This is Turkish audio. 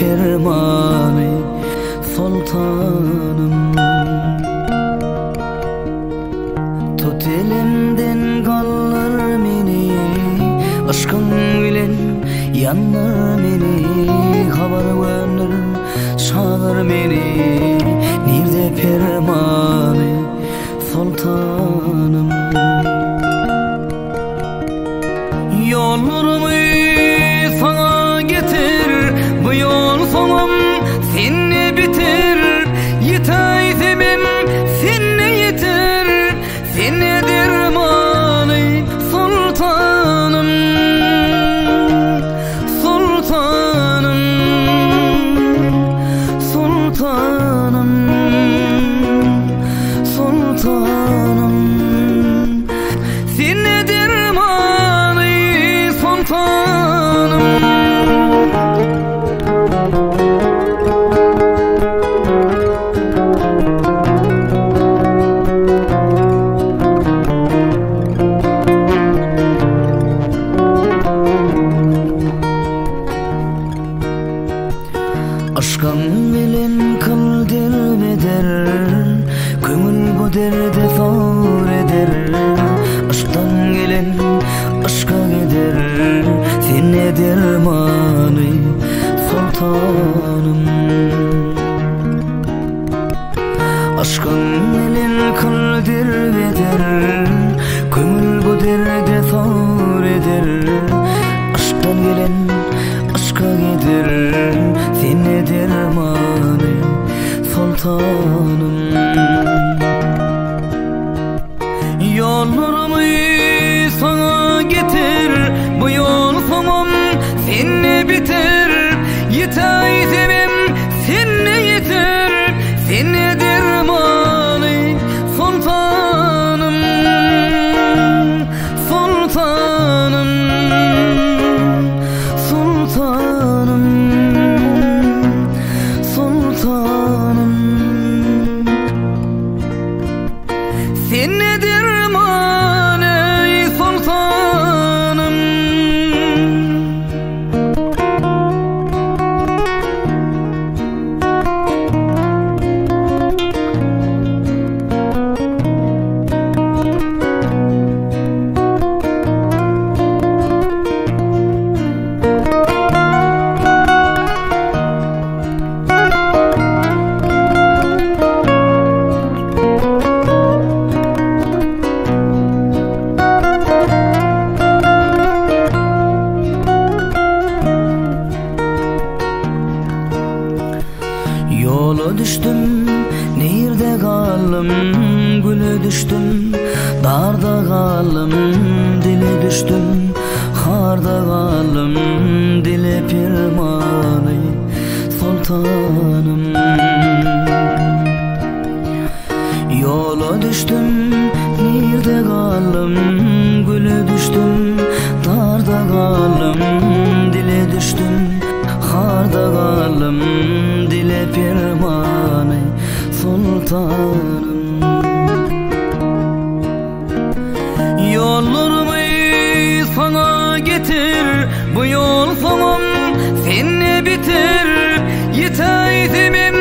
pirmani sultanım. Tut elimden kallar meni, aşkın bilen yanlar meni. Habar gönül çağır meni, nirde pirmani sultanım. Yollarımı sana getir, bu yol sonum seni bitir. Yitay zemim seni yitir, seni dermanı sultanım. Sultanım, sultanım, sultanım, seni dermanı sultanım. Aşkın bilen kıldır beder, köngül bu derde far eder. Aşktan gelen aşka gider, seni dermanı sultanım. Aşkın bilen kıldır beder, köngül bu derde far eder. Aşktan gelen aşka gider, seni dermanı sultanım. Yollarımı sana getir, bu yol sonum seni bitir. Yitay zemim seni yitir, seni dermanı sultanım. Sultanım, sultanım, sultanım, seni dermanı sultanım. Yola düştüm, nehirde kaldım, güle düştüm, darda kaldım, dile düştüm, harda kaldım, dile pirmani sultanım. Yola düştüm, nehirde kaldım, güle düştüm, darda kaldım, dile düştüm, harda kaldım, dile pirmani sultanım. Yollarımı sana getir, bu yol sonum seni bitir. Yitay zemim